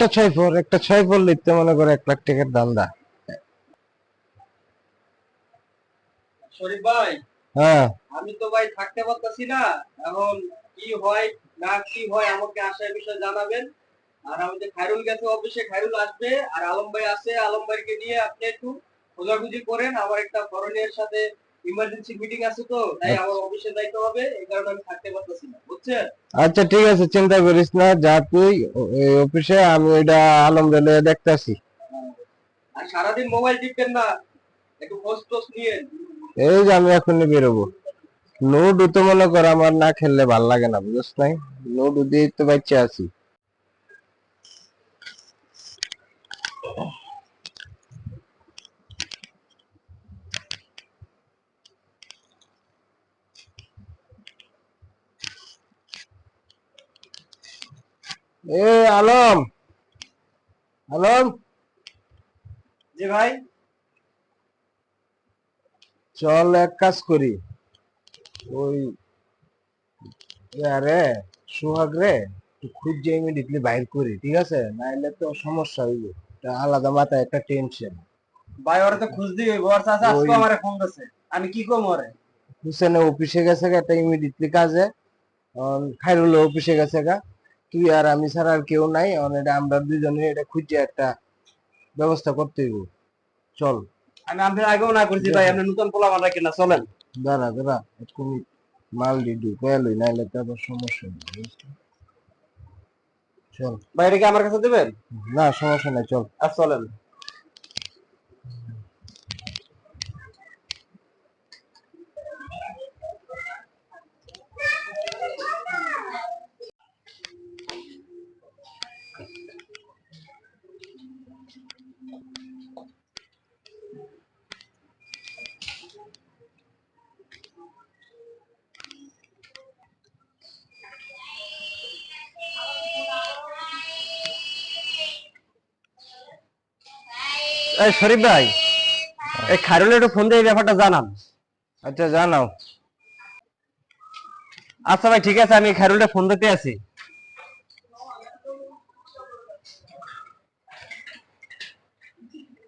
একটা ছয় ফোর লিখতে মনে করে 1 লাখ টাকার ধান্দা। শরীফ ভাই, হ্যাঁ আমি তো ভাই থাকতে পারতাছি না এখন। কি হয় না কি হয় আমাকে আসার বিষয়ে জানাবেন। আর আমাদের খায়রুল গেছে অফিসে, খায়রুল আসবে, আর আলম ভাই আছে, আলম ভাইকে নিয়ে আপনি একটু খোঁজাখুঁজি করেন। আমার একটা করণীয়ের সাথে ইমার্জেন্সি মিটিং আছে, তো তাই আমার অফিসে যাইতে হবে, এই কারণে আমি থাকতে পারতাছি না, বুঝছেন? আচ্ছা ঠিক আছে, চিন্তা করিস না, যা তুই এই অফিসে, আমি ওইটা আলম রেলে দেখতেছি। আর সারাদিন মোবাইল টিপবেন না, একটু খোঁজ টোজ নিয়েন। এই যে আমি এখনই বেরোবো। লুডো তো মনে কর আমার না খেললে ভাল লাগে না, বুঝছ নাই? লুডো দিয়ে তো বাচ্চা আছি। এ আলম, আলম, জি ভাই। চল এক কাজ করি, ওই আরে সোহাগ রে একটু খুঁজে ইমিডিয়েটলি বাইর করি, ঠিক আছে? নাইলে তো সমস্যা হইবে, এটা আলাদা মাথায় একটা টেনশন। ভাই ওরা তো খুঁজ দিই, ওর চাচা ওই আজকে আমারে ফোন দিছে, আমি কি করব ওরে? হুসেনে অফিসে গেছে গা, একটা ইমিডিয়েটলি কাজে। খাইরুল অফিসে গেছে গা, তুই আর আমি ছাড়া আর কেউ নাই। এটা আমরা দুজনে এটা খুঁজে একটা ব্যবস্থা করতে হইব। চল। আমি আপনার আগেও না করছি ভাই, আপনি নতুন পোলা মারা কিনা, চলেন। দাঁড়া দাঁড়া, একটু মাল দিদি কয়ালই, নাইলে তো আবার সমস্যা নেই, বুঝলি? চল। ভাই এটা কি আমার কাছে দেবেন? না সমস্যা নাই, চল। আর চলেন। এই শরীফ ভাই, এই খায়রুলের একটু ফোন দিয়ে এই ব্যাপারটা জানান। আচ্ছা জানাও। আচ্ছা ভাই ঠিক আছে, আমি খায়রুলটা ফোন দিতে আছি।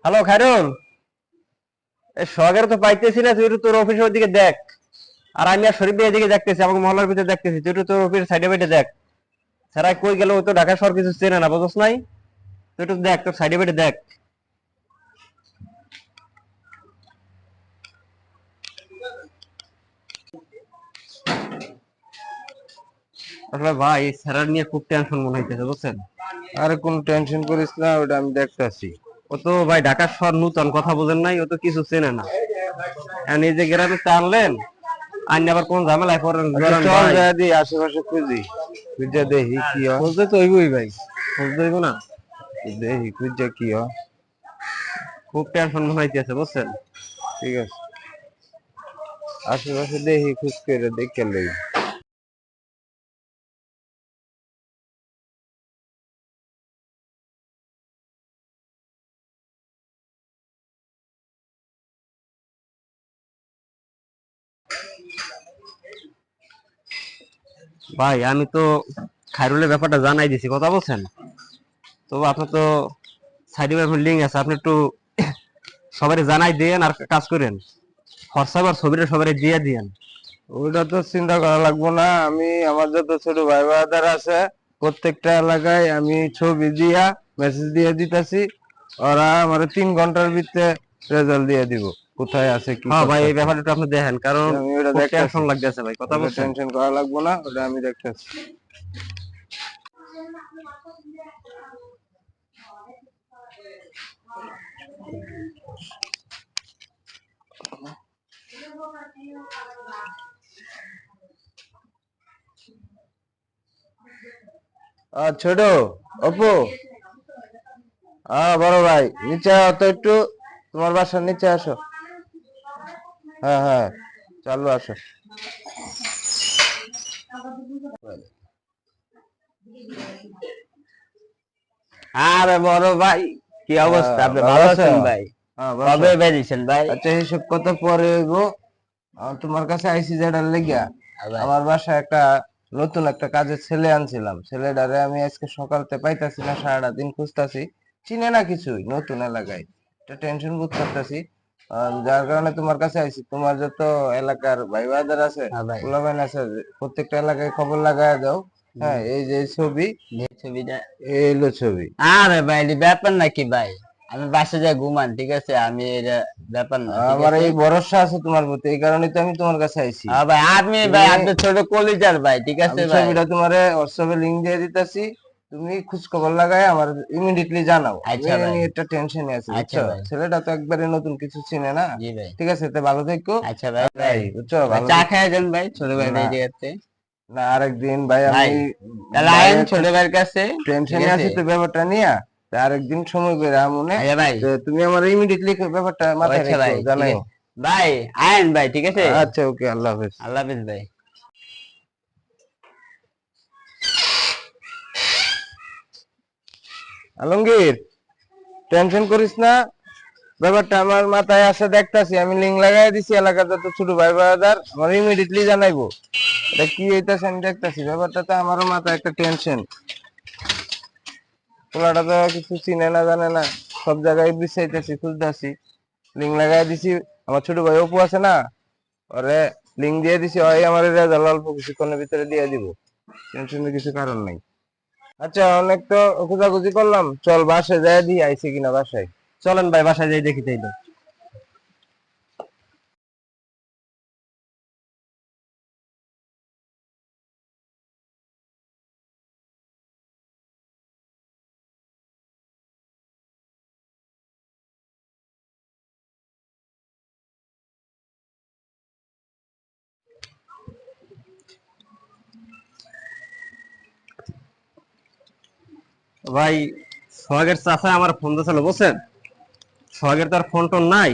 হ্যালো খায়রুল, এই সোহাগের তো পাইতেছি না, তুই একটু তোর অফিসের দিকে দেখ। আর আমি আর শরীফ ভাই এদিকে দেখতেছি, আমাকে মহল্লার ভিতরে দেখতেছি, তুই একটু তোর অফিস সাইডে বাইডে দেখ। স্যার কই গেল, ও তো ঢাকা শহর কিছু চেনে না, বুঝছ নাই? তুই একটু দেখ, তোর সাইডে বাইডে দেখ। আসলে ভাই স্যার নিয়ে খুব টেনশন মনে হইতেছে, বুঝছেন? আরে কোন টেনশন করিস না, ওটা আমি দেখতেছি। ও তো ভাই ঢাকার শহর নতুন, কথা বোঝেন নাই, ও তো কিছু চেনে না। আর নিজে গ্রামে টানলেন, আইন আবার কোন ঝামেলায় পড়েন আচ্ছা চল যা দি আশেপাশে খুঁজি, খুঁজে দেখি কি হয়। বুঝতে তো হইবই ভাই, বুঝতে হইব না? দেখি খুঁজে কি হয়। খুব টেনশন মনে হইতেছে, বুঝছেন? ঠিক আছে, আশেপাশে দেখি, খুঁজ করে দেখে লই। ভাই আমি তো খায়রুলের ব্যাপারটা জানাই দিছি, কথা বলছেন তো। আপনার তো সাইডে লিঙ্ক আছে, আপনি একটু সবাই জানাই দেন আর কাজ করেন। হোয়াটসঅ্যাপ আর ছবিটা সবাই দিয়ে দিয়েন। ওইটা তো চিন্তা করা লাগবো না, আমি আমার যত ছোট ভাই ব্রাদার আছে প্রত্যেকটা এলাকায় আমি ছবি দিয়া মেসেজ দিয়ে দিতেছি, ওরা আমার 3 ঘন্টার ভিতরে রেজাল্ট দিয়ে দিব কোথায় আছে কি হ্যাঁ ভাই এই করতেছে। ব্যাপারটা আপনি দেখেন, কারণ আমি ওটা খুব দেখতেছি, টেনশন লাগতেছে ভাই, কথা ওটা বলছেন। টেনশন করা লাগবো না, ওটা আমি দেখতেছি। ছোট অপু, হ্যাঁ বড় ভাই, নিচে আও তো একটু, তোমার বাসার নিচে আসো। হ্যাঁ হ্যাঁ, চালু আসো। আরে বড় ভাই, কি অবস্থা? আপনি ভালো ভালো আছো? আছেন ভাই? হ্যাঁ বসো। কবে বেরিয়েছেন ভাই? আচ্ছা হিসেব কত পরে হইব? তোমার কাছে আইসি যেটার লেগিয়া, ভাই আমার বাসায় একটা নতুন একটা কাজের ছেলে আনছিলাম, ছেলেটারে আমি আজকে সকালতে পাইতাছি না, সারাটা দিন খুঁজতাছি, চিনে না কিছুই, নতুন এলাকায়, একটা টেনশন বোধ করতেছি। যার কারণে তোমার কাছে আইছি। তোমার যত এলাকার ভাই বাজার আছে, হ্যাঁ ভাই, পোলাপাইন আছে, প্রত্যেকটা এলাকায় খবর লাগায় দাও। হ্যাঁ, এই যে ছবি, যে ছবিটা, এই হলো ছবি। আরে ভাই এটা ব্যাপার নাকি ভাই, আমি বাসা যাই ঘুমান, ঠিক আছে, আমি এটা ব্যাপার না, ঠিক আমার আছে। এই ভরসা আছে তোমার প্রতি, এই কারণে তো আমি তোমার কাছে আইছি। হ্যাঁ ভাই, আপনি ভাই তুমি, আপনি ছোট কলিজার ভাই, ঠিক আছে আমি ভাই। ছবিটা তোমারে হোয়াটসঅ্যাপে লিংক দিয়ে দিতেছি, তুমি খোঁজ খবর লাগায় আমার ইমিডিয়েটলি জানাও। আমি আচ্ছা ভাই, আমি একটা টেনশনে আছি, আচ্ছা বুঝছো? ভাই, ছেলেটা তো একবারে নতুন, কিছু চিনে না। জি ভাই, ঠিক আছে, তো ভালো থেকো। আচ্ছা ভাই। ভাই ভাই বুঝছো, ভাই, ভালো চা থেকো। খাই যান ভাই, ছোট ভাই না এই জায়গাতে। না, আরেকদিন ভাই, ভাই আমি তাহলে আইন ছোট ভাইয়ের কাছে, ঠিক টেনশনে আছে। আছি তো ব্যাপারটা নিয়ে। তা আরেকদিন সময় বেরা মনে, আচ্ছা ভাই, তো তুমি আমার ইমিডিয়েটলি ব্যাপারটা মাথায় আচ্ছা রেখো, ভাই, ঠিক জানাও। আছে ভাই, আইন ভাই, ঠিক আছে। আচ্ছা, ওকে, আল্লাহ হাফেজ। আল্লাহ হাফেজ ভাই। আলমগীর, টেনশন করিস না, ব্যাপারটা আমার মাথায় আসে, দেখতাছি, আমি লিঙ্ক লাগাই দিছি, এলাকার যত ছোট ভাই বাজার আমার ইমিডিয়েটলি জানাইবো। এটা কি হইতাছে আমি দেখতাছি, ব্যাপারটা তো আমারও মাথায় একটা টেনশন। পোলাটা তো কিছু চিনে না, জানে না, সব জায়গায় বিছাইতেছি, খুঁজতেছি, লিঙ্ক লাগাই দিছি। আমার ছোট ভাই অপু আছে না, ওরে লিঙ্ক দিয়ে দিছি, ওই আমার রেজাল্ট অল্প কিছুক্ষণের ভিতরে দিয়ে দিব, টেনশনের কিছু কারণ নাই। আচ্ছা, অনেক তো খোঁজাখুঁজি করলাম, চল বাসায় যাই দি আইছে কিনা বাসায়। চলেন ভাই বাসায় যাই দেখি তাইলে। ভাই সোহাগের চাচা আমার ফোন দিয়েছিল বুঝছেন, সোহাগের তো আর ফোন টোন নাই,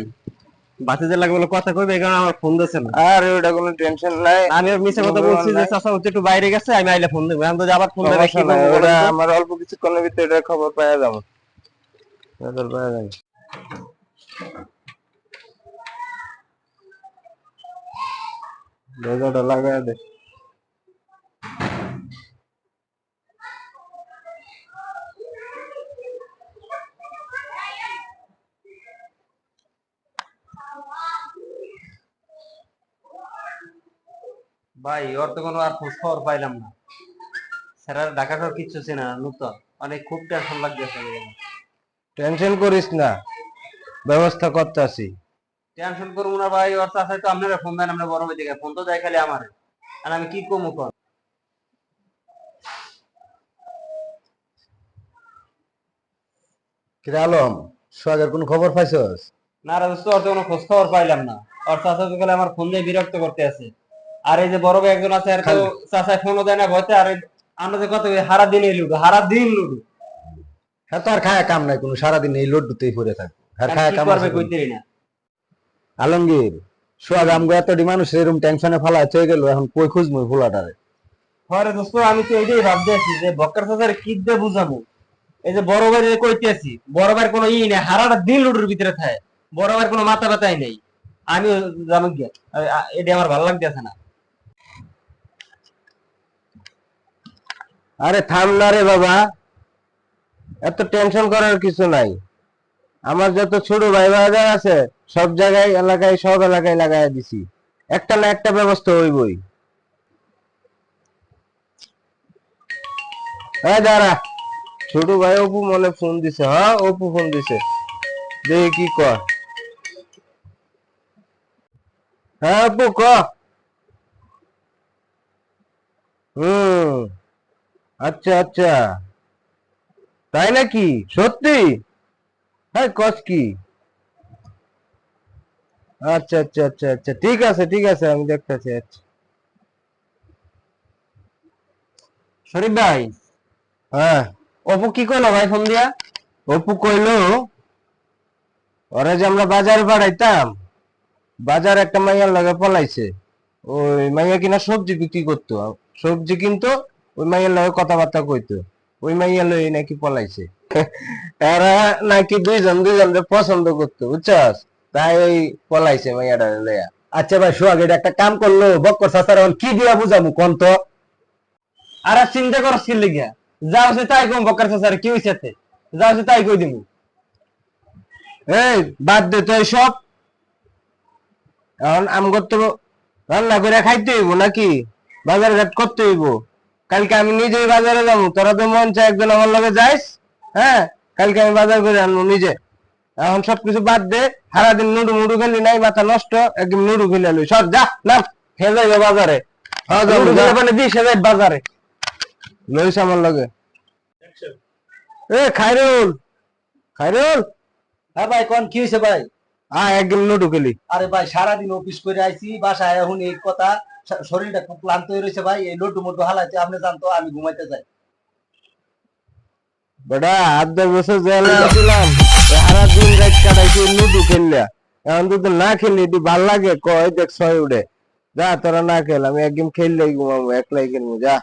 বাতিজের লাগে বলে কথা কইবে, এই কারণে আমার ফোন দিয়েছিল। আর ওটা কোনো টেনশন নাই, আমি ওর মিছে কথা বলছি যে চাচা হচ্ছে একটু বাইরে গেছে, আমি আইলে ফোন দেবো, এখন যদি আবার ফোন দেবে কি সমস্যা নাই, বলবো ওটা বলেন তো? আমার অল্প কিছুক্ষণের ভিতরে এটার খবর পাওয়া যাবো, খবর পাওয়া যাবে। দরজাটা লাগাই দে। ভাই ওর তো কোনো আর খোঁজ খবর পাইলাম না, স্যার ঢাকা শহর কিচ্ছু চেনে না, নূতন, অনেক খুব টেনশন লাগতেছে। টেনশন করিস না, ব্যবস্থা করতেছি। টেনশন করবো না ভাই, ওর চাচাই তো আপনারা ফোন দেন, আমরা বড় ভাই থেকে ফোন তো দেয় খালি আমার, আর আমি কি কমু কর। কিরে আলম, সোহাগের কোন খবর পাইছস? না রে দোস্ত, ওর তো কোনো খোঁজ খবর পাইলাম না, ওর চাচা তো খালি আমার ফোন দিয়ে বিরক্ত করতে আছে। আর এই যে বড় ভাই একজন আছে, আর তো চাচাই ফোনও দেয় না ভয়তে, আর আমরা যে কত হারা দিন এই লুডু, হারা দিন লুডু, হ্যাঁ, তো আর খায়া কাম নাই কোনো, সারাদিন এই লড্ডুতেই পড়ে থাকবে। আর আর খায়া কি কাম করবে আছে কোনো? কইতেরি না। আলমগীর, সোহাগ আমগো এতটি মানুষ এরকম টেনশনে ফালায় হয়ে গেল, এখন কই খুঁজবো ফুলাটারে? হয় রে দোস্ত, আমি তো এইটাই ভাবতে আছি যে বক্কার চাচার কি দিয়ে বুঝাবো। এই যে বড় ভাই কইতে আছি, বড় ভাইয়ের কোনো ই নেই, হারাটা দিন লুডুর ভিতরে থাকে, বড় ভাইয়ের কোনো মাথা ব্যথাই নেই। আমিও জানো গিয়া, এটা আমার ভালো লাগতেছে না। আরে থাম না রে বাবা, এত টেনশন করার কিছু নাই। আমার যত ছোট ভাই বাজার আছে, সব জায়গায় এলাকায়, সব এলাকায় লাগাই দিছি, একটা না একটা ব্যবস্থা হইবই। এই দাঁড়া, ছোট ভাই অপু মনে ফোন দিছে, হ্যাঁ অপু ফোন দিছে, দেখি কি কর। হ্যাঁ অপু ক। হুম, আচ্ছা আচ্ছা, তাই নাকি, সত্যি? হ্যাঁ, কস কি? আচ্ছা আচ্ছা আচ্ছা আচ্ছা, ঠিক আছে ঠিক আছে, আমি দেখতেছি। আচ্ছা, শরীফ ভাই, হ্যাঁ, অপু কি কইলো ভাই ফোন দিয়া? অপু কইলো, ওরা যে আমরা বাজারে পাঠাইতাম, বাজার একটা মাইয়ার লগে পলাইছে। ওই মাইয়া কিনা সবজি বিক্রি করতো, সবজি কিনতো, ওই মাইয়ার লগে কথাবার্তা কইতো, ওই মাইয়া লই নাকি পলাইছে। এরা নাকি দুইজন দুইজনকে পছন্দ করতো, বুঝছস, তাই ওই পলাইছে মাইয়াটা লইয়া। আচ্ছা ভাই, সোহাগ এটা একটা কাম করলো, বক্কর চাচার এখন কি দিয়া বুঝামু কোন তো? আর চিন্তা করছ কি লিগা যা আছে তাই কম বকার স্যার কি হইছে যা আছে তাই কই দিমু এই বাদ দে তো সব এখন আমগর তো রান্না করে খাইতে হইব নাকি বাজার ঘাট করতে হইব কালকে আমি নিজেই বাজারে যাবো তোরা তো মন চায় একজন আমার লগে যাইস হ্যাঁ কালকে আমি বাজার করে আনবো নিজে এখন সবকিছু বাদ দে সারাদিন নুডু মুডু খেলি নাই মাথা নষ্ট একদম নুডু খেলে লই সব যা না খেয়ে যাইবে বাজারে মানে 20,000 বাজারে লইস আমার লগে এ খাইরুল খাইরুল হ্যাঁ ভাই কোন কি হয়েছে ভাই? একদম নুডু খেলি আরে ভাই সারাদিন অফিস করে আইছি বাসায় এখন এই কথা শরীরটা খুব ক্লান্ত হয়ে রয়েছে ভাই এই লড্ডু মড্ডু হালাইতে আপনি জানতো আমি ঘুমাইতে যাই বেটা 8-10 বছর জেলে ছিলাম সারাদিন রাত কাটাইছি নুডু খেললা এখন তো না খেললি একটু ভাল লাগে কয় দেখ ছয় উঠে যা তোরা না খেল আমি একদম খেললেই ঘুমাবো একলাই খেলবো যা